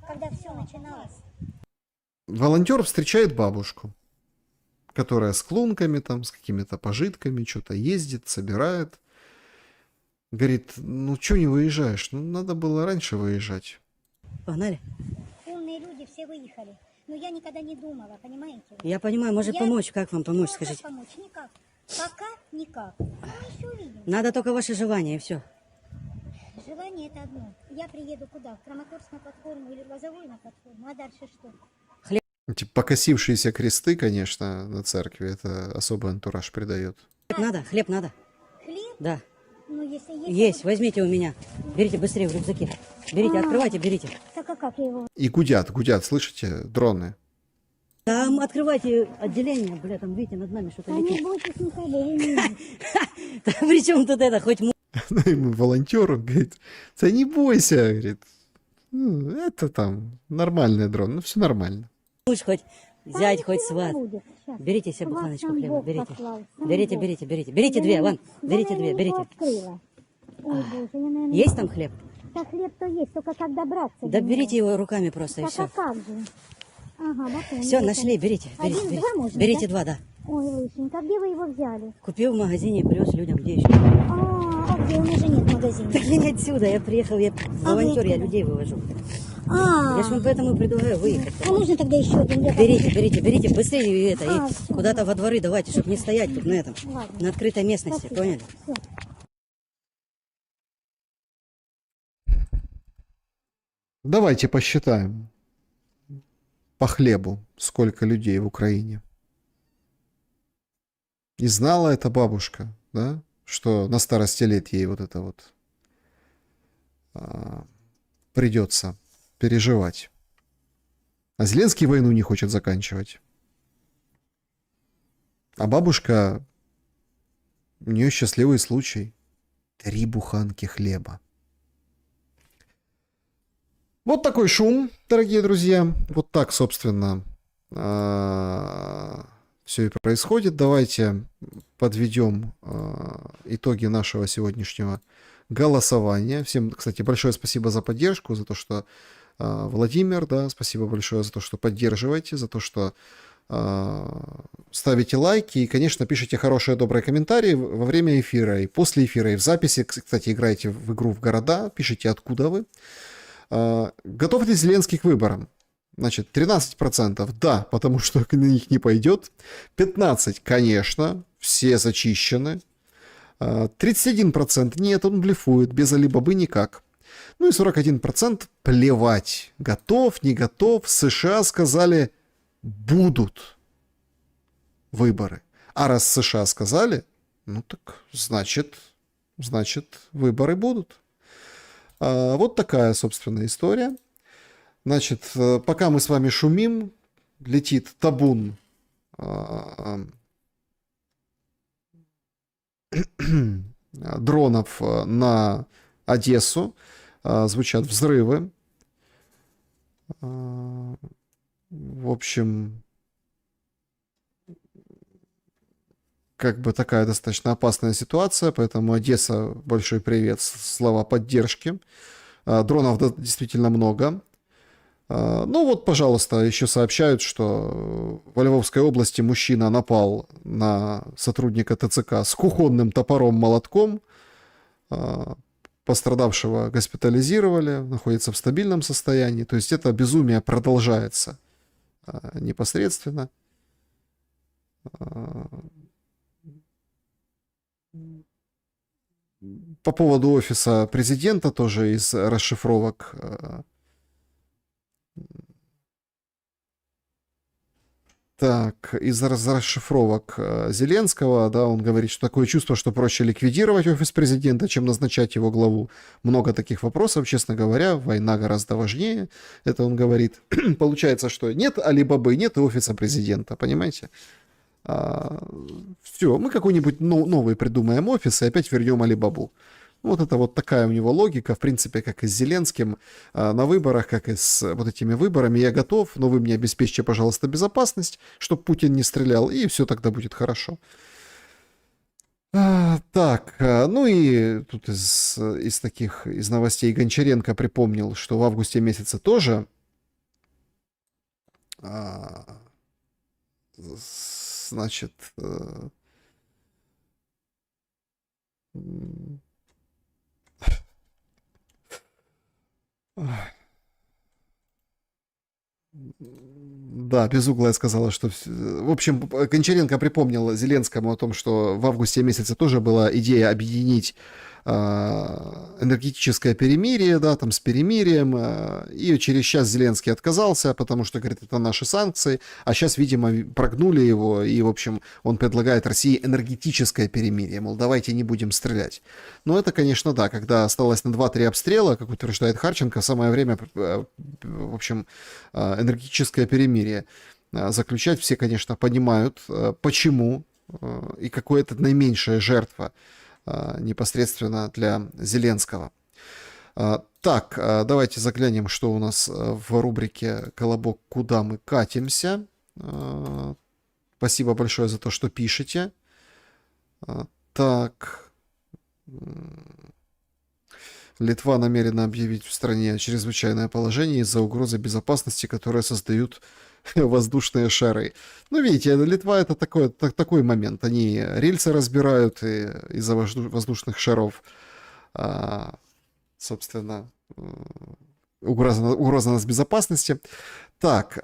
когда все начиналось.
Волонтер встречает бабушку, которая с клунками, там, с какими-то пожитками, что-то ездит, собирает. Говорит, ну что не выезжаешь? Ну надо было раньше выезжать.
Погнали.
Умные люди все выехали. Но я никогда не думала, понимаете?
Я понимаю, может
Я-
помочь. Как вам помочь,
Ну,
скажите?
как помочь? Никак. Пока никак. Ну, мы еще увидим.
Надо только ваше желание, и все.
Желание это одно. Я приеду куда? В Краматорск на платформу или в Лозовую на платформу? А дальше что?
Эти покосившиеся кресты, конечно, на церкви, это особый антураж придает.
Хлеб надо? Хлеб надо?
Хлеб?
Да.
Ну, если есть...
Есть, возьмите у меня. Берите быстрее в рюкзаки. Берите, открывайте, берите.
Так а как я его?
И гудят, слышите, дроны.
Там открывайте отделение, бля, там, видите, над нами что-то
А не
летит.
бойтесь никого, вы не
При чем тут это, хоть
Ну, ему волонтер говорит, да не бойся, говорит. Ну, это там нормальный дрон, ну все нормально.
муж, хоть зять, хоть сват.
будет. Сейчас.
Берите себе
Вас
буханочку
сам
хлеба,
Бог
берите.
послал, сам
Берите,
Бог.
берите, берите. Берите две, вон, берите две, берите.
Открыла. Ой, боже, я, наверное,
Есть там хлеб?
Да хлеб-то есть, только как добраться
Да
до
берите
него?
его руками просто, и
Так
все.
а как же? Ага, батон.
Все,
есть.
нашли, берите,
Один,
берите, берите.
два можно,
Берите
да?
два, да.
Ой, Лысенька, где вы его взяли?
Купил в магазине, привез людям, где еще?
А где? У меня же нет магазина.
Так я не отсюда, я приехал, я волонтер, я
откуда?
людей вывожу.
А,
Я же вам поэтому и предлагаю выехать.
а можно тогда еще один? Я
Берите, берите, берите, быстрее и это,
А,
и
всё.
куда-то во дворы давайте, чтобы не стоять тут на этом,
Ладно.
на открытой местности,
Спасибо.
поняли?
Всё.
Давайте посчитаем. по хлебу, сколько людей в Украине. И знала эта бабушка, да, что на старости лет ей вот это вот придется переживать. А Зеленский войну не хочет заканчивать. А бабушка, у нее счастливый случай. 3 буханки хлеба. Вот такой шум, дорогие друзья. Вот так, собственно, все и происходит. Давайте подведем итоги нашего сегодняшнего голосования. Всем, кстати, большое спасибо за поддержку, за то, что Владимир, да, спасибо большое за то, что поддерживаете, за то, что ставите лайки и, конечно, пишите хорошие, добрые комментарии во время эфира и после эфира, и в записи. Кстати, играете в игру в города, пишите, откуда вы. Готов ли Зеленский к выборам? Значит, 13% да, потому что на них не пойдет. 15% конечно, все зачищены. 31% нет, он блефует, без Алибабы никак. Ну и 41% плевать, готов, не готов. США сказали, будут выборы. А раз США сказали, ну так значит выборы будут. Вот такая, собственно, история. Значит, пока мы с вами шумим, летит табун дронов на Одессу, звучат взрывы. В общем, как бы такая достаточно опасная ситуация, поэтому Одесса, большой привет, слова поддержки. Дронов действительно много. Ну вот, пожалуйста, еще сообщают, что во Львовской области мужчина напал на сотрудника ТЦК с кухонным топором-молотком. Пострадавшего госпитализировали, находится в стабильном состоянии. То есть это безумие продолжается непосредственно. По поводу офиса президента тоже из расшифровок. Так, из расшифровок Зеленского, да, он говорит, что такое чувство, что проще ликвидировать офис президента, чем назначать его главу. Много таких вопросов, честно говоря, война гораздо важнее, это он говорит. Получается, что нет Алибабы, нет и офиса президента, понимаете? Все, мы какой-нибудь новый придумаем офис и опять вернем Алибабу. Вот это вот такая у него логика, в принципе, как и с Зеленским на выборах, как и с вот этими выборами. Я готов, но вы мне обеспечьте, пожалуйста, безопасность, чтобы Путин не стрелял, и все тогда будет хорошо. Так, ну и тут из новостей Гончаренко припомнил, что в августе месяце тоже значит, да, Безуглая сказала, что... В общем, Гончаренко припомнил Зеленскому о том, что в августе месяце тоже была идея объединить энергетическое перемирие, да, там с перемирием, и через час Зеленский отказался, потому что, говорит, это наши санкции, а сейчас, видимо, прогнули его, и, в общем, он предлагает России энергетическое перемирие, мол, давайте не будем стрелять. Но это, конечно, да, когда осталось на 2-3 обстрела, как утверждает Харченко, самое время, в общем, энергетическое перемирие заключать. Все, конечно, понимают, почему, и какое это наименьшая жертва непосредственно для Зеленского. Так, давайте заглянем, что у нас в рубрике «Колобок. Куда мы катимся?». Спасибо большое за то, что пишете. Так. Литва намерена объявить в стране чрезвычайное положение из-за угрозы безопасности, которые создают воздушные шары. Ну, видите, Литва — это такой момент. Они рельсы разбирают из-за воздушных шаров. Собственно, угроза нас безопасности. Так,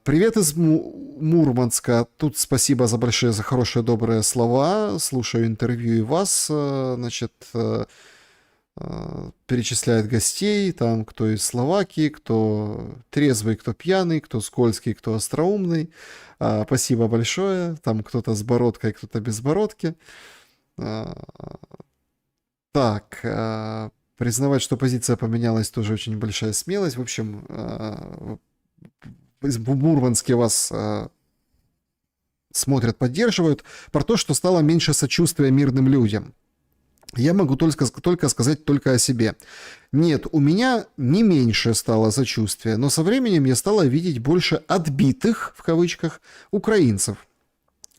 привет из Мурманска. Тут спасибо за хорошие, добрые слова. Слушаю интервью и вас. Значит, перечисляет гостей, там кто из Словакии, кто трезвый, кто пьяный, кто скользкий, кто остроумный. Спасибо большое. Там кто-то с бородкой, кто-то без бородки. Так, признавать, что позиция поменялась, тоже очень большая смелость. В общем, в Мурманске вас смотрят, поддерживают. Про то, что стало меньше сочувствия мирным людям. Я могу только сказать только о себе. Нет, у меня не меньше стало сочувствия, но со временем я стала видеть больше «отбитых», в кавычках, украинцев.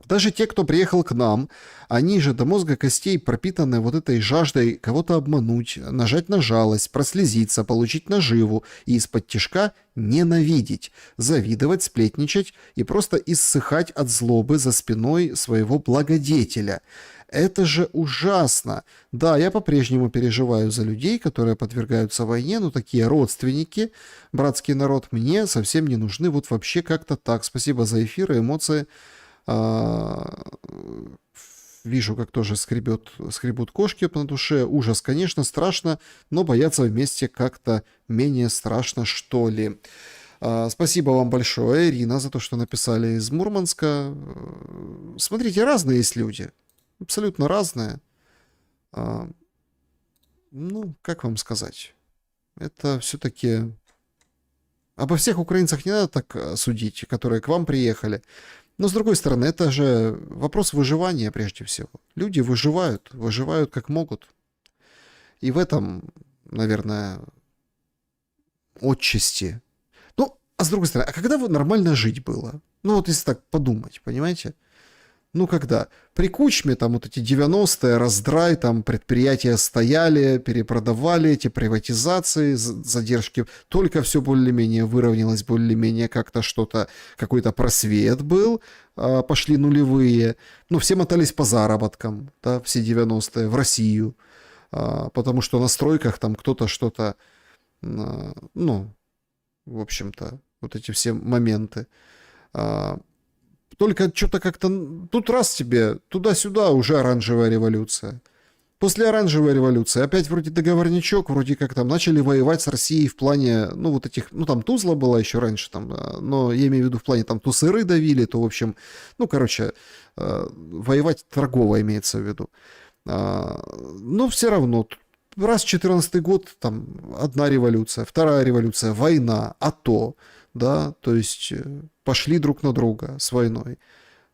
Даже те, кто приехал к нам, они же до мозга костей пропитаны вот этой жаждой кого-то обмануть, нажать на жалость, прослезиться, получить наживу и из-под тишка ненавидеть, завидовать, сплетничать и просто иссыхать от злобы за спиной своего благодетеля. Это же ужасно. Да, я по-прежнему переживаю за людей, которые подвергаются войне, но такие родственники, братский народ, мне совсем не нужны. Вот вообще как-то так. Спасибо за эфир и эмоции. Вижу, как тоже скребут кошки на душе. Ужас, конечно, страшно, но бояться вместе как-то менее страшно, что ли. Спасибо вам большое, Ирина, за то, что написали из Мурманска. Смотрите, разные есть люди. Абсолютно разные. Ну, как вам сказать? Это все-таки... Обо всех украинцах не надо так судить, которые к вам приехали. Но, с другой стороны, это же вопрос выживания прежде всего. Люди выживают как могут. И в этом, наверное, отчасти. Ну, а с другой стороны, а когда вот нормально жить было? Ну, вот если так подумать, понимаете? Ну, когда? При Кучме, там, вот эти 90-е, раздрай, там, предприятия стояли, перепродавали, эти приватизации, задержки. Только все более-менее выровнялось, более-менее как-то что-то, какой-то просвет был, пошли нулевые. Ну, все мотались по заработкам, да, все 90-е, в Россию. Потому что на стройках там кто-то что-то, ну, в общем-то, вот эти все моменты. Только что-то как-то... Тут раз тебе, туда-сюда уже оранжевая революция. После оранжевой революции опять вроде договорничок, вроде как там начали воевать с Россией в плане, ну, вот этих... Ну, там Тузла была еще раньше, там, но я имею в виду в плане, там, то сыры давили, то, в общем... Ну, короче, воевать торгово имеется в виду. Но все равно... Раз 14-й год, там, одна революция, вторая революция, война, АТО... Да, то есть пошли друг на друга с войной.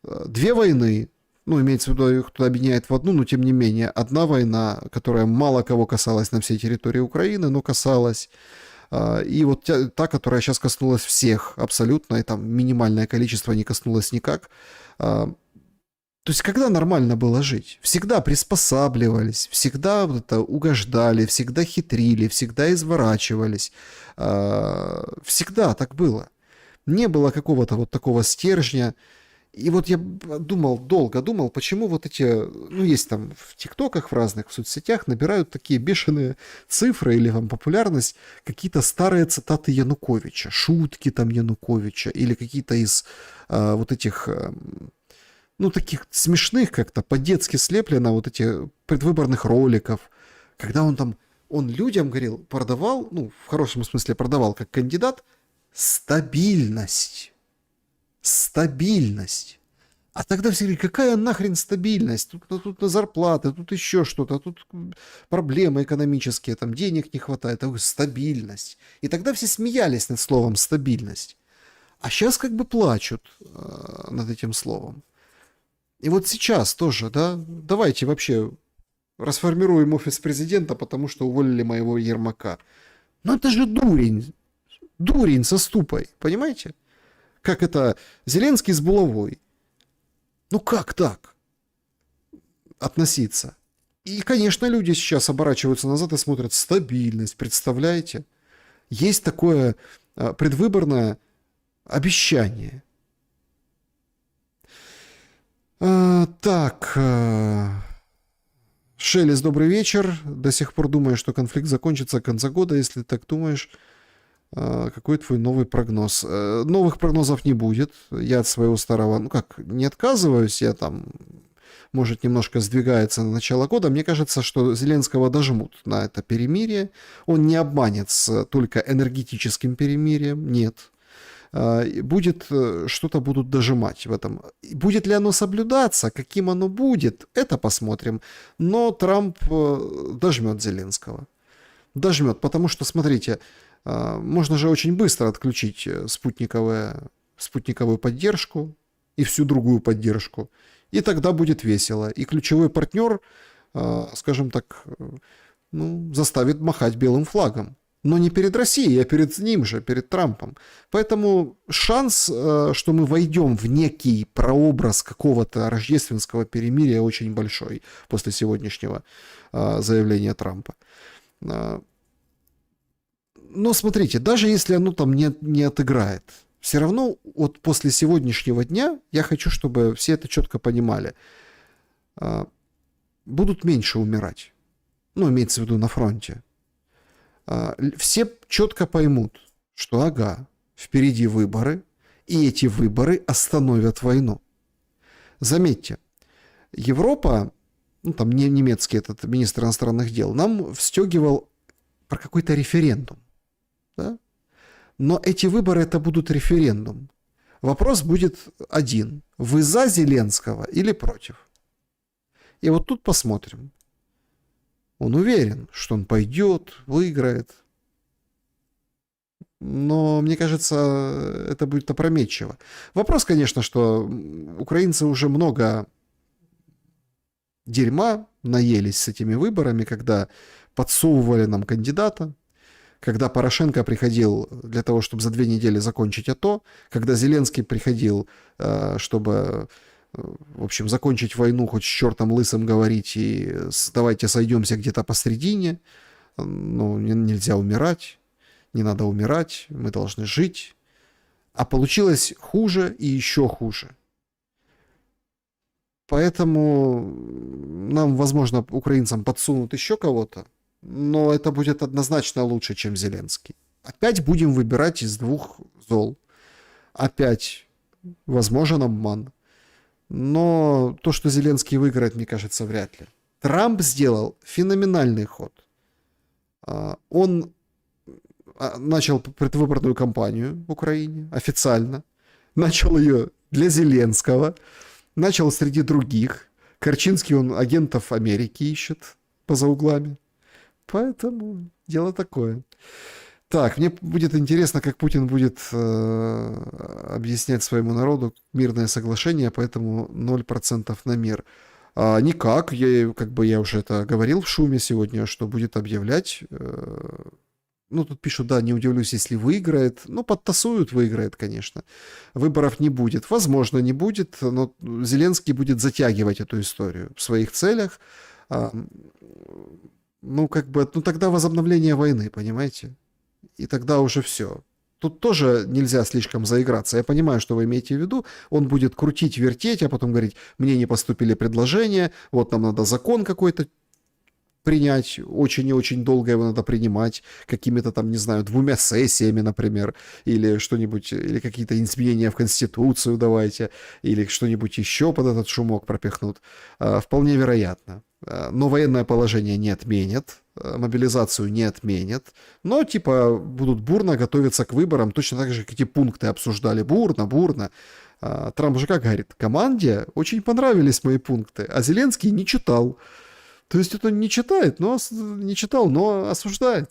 Две войны, ну, имеется в виду, их туда объединяет в одну, но тем не менее, одна война, которая мало кого касалась на всей территории Украины, но касалась. И вот та, которая сейчас коснулась всех абсолютно, и там минимальное количество не коснулось никак. То есть, когда нормально было жить? Всегда приспосабливались, всегда вот это угождали, всегда хитрили, всегда изворачивались. Всегда так было. Не было какого-то вот такого стержня. И вот я долго думал, почему вот эти, ну, есть там в ТикТоках, в разных в соцсетях набирают такие бешеные цифры или там популярность какие-то старые цитаты Януковича, шутки там Януковича или какие-то из вот этих... ну, таких смешных как-то, по-детски слеплено вот этих предвыборных роликов, когда он людям говорил, продавал, ну, в хорошем смысле продавал как кандидат, стабильность. Стабильность. А тогда все говорили, какая нахрен стабильность? Тут на зарплаты, тут еще что-то, тут проблемы экономические, там денег не хватает, стабильность. И тогда все смеялись над словом стабильность. А сейчас как бы плачут над этим словом. И вот сейчас тоже, да, давайте вообще расформируем офис президента, потому что уволили моего Ермака. Ну это же дурень со ступой, понимаете? Как это Зеленский с булавой. Ну как так относиться? И, конечно, люди сейчас оборачиваются назад и смотрят стабильность, представляете? Есть такое предвыборное обещание. Так, Шелест, добрый вечер. До сих пор думаю, что конфликт закончится к концу года. Если так думаешь, какой твой новый прогноз? Новых прогнозов не будет. Я от своего старого, ну как, не отказываюсь. Я там может, немножко сдвигается на начало года. Мне кажется, что Зеленского дожмут на это перемирие. Он не обманет с только энергетическим перемирием, нет. Будет, что-то будут дожимать в этом. Будет ли оно соблюдаться, каким оно будет, это посмотрим. Но Трамп дожмет Зеленского. Дожмет, потому что, смотрите, можно же очень быстро отключить спутниковую поддержку и всю другую поддержку. И тогда будет весело. И ключевой партнер, скажем так, заставит махать белым флагом. Но не перед Россией, а перед ним же, перед Трампом. Поэтому шанс, что мы войдем в некий прообраз какого-то рождественского перемирия, очень большой после сегодняшнего заявления Трампа. Но смотрите, даже если оно там не отыграет, все равно вот после сегодняшнего дня я хочу, чтобы все это четко понимали. Будут меньше умирать. Ну, имеется в виду на фронте. Все четко поймут, что впереди выборы, и эти выборы остановят войну. Заметьте, Европа, там немецкий этот министр иностранных дел, нам встегивал про какой-то референдум. Да? Но эти выборы это будут референдум. Вопрос будет один. Вы за Зеленского или против? И вот тут посмотрим. Он уверен, что он пойдет, выиграет. Но, мне кажется, это будет опрометчиво. Вопрос, конечно, что украинцы уже много дерьма наелись с этими выборами, когда подсовывали нам кандидата, когда Порошенко приходил для того, чтобы за 2 недели закончить АТО, когда Зеленский приходил, чтобы... в общем, закончить войну, хоть с чертом лысым говорить, и давайте сойдемся где-то посредине. Ну, нельзя умирать, не надо умирать, мы должны жить. А получилось хуже и еще хуже. Поэтому нам, возможно, украинцам подсунут еще кого-то, но это будет однозначно лучше, чем Зеленский. Опять будем выбирать из 2 зол. Опять возможен обман. Но то, что Зеленский выиграет, мне кажется, вряд ли. Трамп сделал феноменальный ход. Он начал предвыборную кампанию в Украине официально. Начал ее для Зеленского. Начал среди других. Корчинский он агентов Америки ищет поза углами. Поэтому дело такое. Так, мне будет интересно, как Путин будет объяснять своему народу мирное соглашение, поэтому 0% на мир. Никак, я уже это говорил в шуме сегодня, что будет объявлять. Тут пишут, да, не удивлюсь, если выиграет. Подтасуют, выиграет, конечно. Выборов не будет. Возможно, не будет, но Зеленский будет затягивать эту историю в своих целях. Тогда возобновление войны, понимаете? И тогда уже все. Тут тоже нельзя слишком заиграться. Я понимаю, что вы имеете в виду. Он будет крутить, вертеть, а потом говорить, мне не поступили предложения, вот нам надо закон какой-то принять, очень и очень долго его надо принимать, какими-то там, не знаю, 2 сессиями, например, или что-нибудь, или какие-то изменения в Конституцию давайте, или что-нибудь еще под этот шумок пропихнут. Вполне вероятно. Но военное положение не отменят, мобилизацию не отменят, но будут бурно готовиться к выборам, точно так же, как эти пункты обсуждали, бурно. Трамп же как говорит, команде очень понравились мои пункты, а Зеленский не читал. То есть это не читал, но осуждает.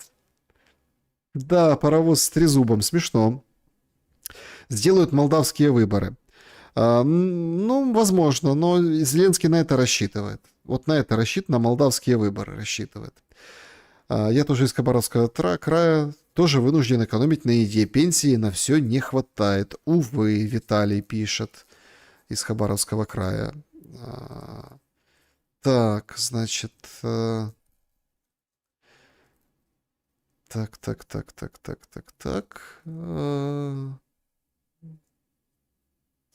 Да, паровоз с трезубом, смешно. Сделают молдавские выборы. Возможно, но Зеленский на это рассчитывает. Вот на это рассчитывает, на молдавские выборы рассчитывает. Я тоже из Хабаровского края, тоже вынужден экономить на еде. Пенсии на все не хватает. Увы, Виталий пишет из Хабаровского края. Так, значит... Так.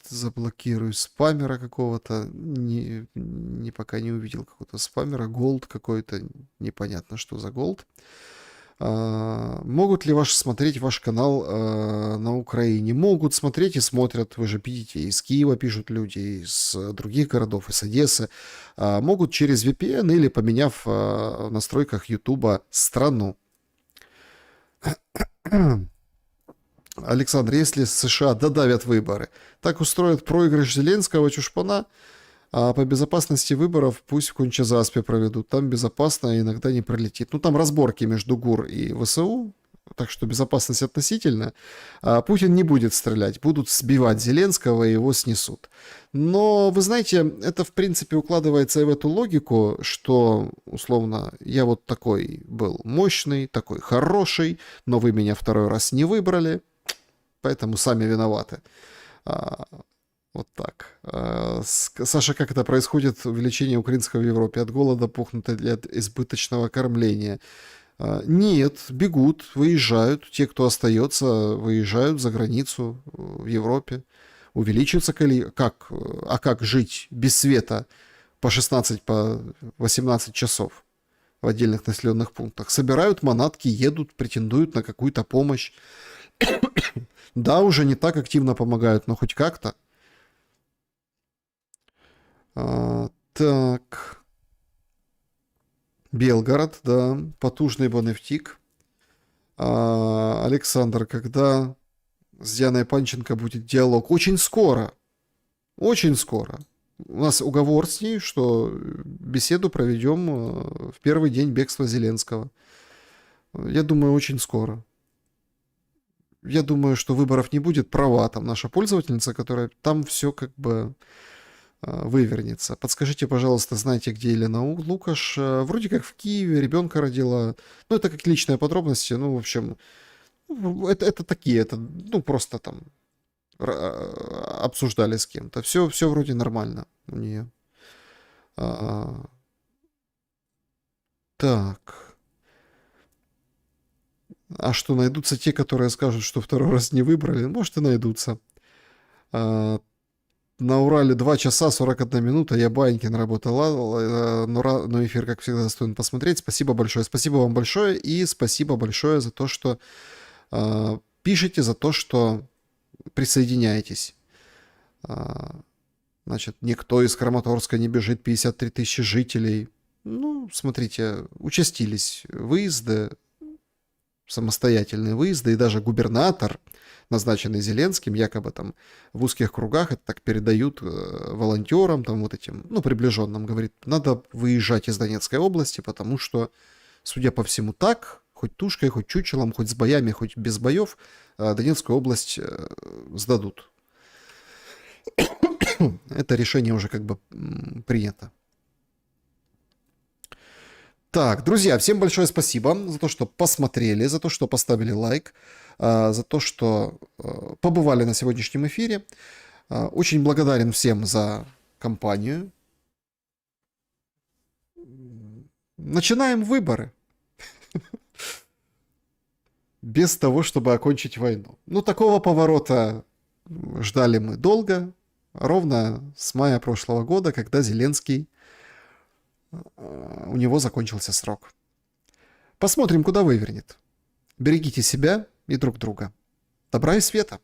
Заблокирую спамера какого-то. Пока не увидел какого-то спамера. Голд какой-то. Непонятно, что за голд. Могут ли смотреть ваш канал на Украине? Могут смотреть и смотрят. Вы же видите, из Киева пишут люди, из других городов, из Одессы. Могут через VPN или поменяв в настройках YouTube страну. Александр, если США додавят выборы, так устроят проигрыш Зеленского, чушпана, а по безопасности выборов пусть в Конча-Заспе проведут. Там безопасно и иногда не пролетит. Ну, там разборки между ГУР и ВСУ, так что безопасность относительно. Путин не будет стрелять, будут сбивать Зеленского и его снесут. Но, вы знаете, это, в принципе, укладывается и в эту логику, что, условно, я вот такой был мощный, такой хороший, но вы меня второй раз не выбрали, поэтому сами виноваты. Вот так. Саша, как это происходит, увеличение украинского в Европе? От голода пухнут или от избыточного кормления? Нет, бегут, выезжают. Те, кто остается, выезжают за границу в Европе. Увеличивается как? А как жить без света по 16, по 18 часов в отдельных населенных пунктах? Собирают манатки, едут, претендуют на какую-то помощь. Да, уже не так активно помогают, но хоть как-то. Так. Белгород, да. Потужный бонефтик. Александр, когда с Дианой Панченко будет диалог? Очень скоро. Очень скоро. У нас уговор с ней, что беседу проведем в первый день бегства Зеленского. Я думаю, очень скоро. Я думаю, что выборов не будет. Права там наша пользовательница, которая там все как бы вывернется. Подскажите, пожалуйста, знаете, где Елена Лукаш? Вроде как в Киеве, ребенка родила. Ну, это как личные подробности. Ну, в общем, это такие, это, ну, просто там обсуждали с кем-то. Все вроде нормально у нее. Так. А что, найдутся те, которые скажут, что второй раз не выбрали? Может, и найдутся. На Урале 2 часа 41 минута. Я Банькин работал, но эфир, как всегда, достоин посмотреть. Спасибо большое. Спасибо вам большое. И спасибо большое за то, что пишете, за то, что присоединяетесь. Значит, никто из Краматорска не бежит, 53 тысячи жителей. Ну, смотрите, участились выезды, самостоятельные выезды, и даже губернатор, назначенный Зеленским, якобы там в узких кругах, это так передают волонтерам, там вот этим, ну, приближенным, говорит, надо выезжать из Донецкой области, потому что, судя по всему, так, хоть тушкой, хоть чучелом, хоть с боями, хоть без боев, Донецкую область сдадут. Это решение уже как бы принято. Так, друзья, всем большое спасибо за то, что посмотрели, за то, что поставили лайк, за то, что побывали на сегодняшнем эфире. Очень благодарен всем за компанию. Начинаем выборы. Без того, чтобы окончить войну. Ну, такого поворота ждали мы долго, ровно с мая прошлого года, когда Зеленский, у него закончился срок. Посмотрим, куда вывернет. Берегите себя и друг друга. Добра и света!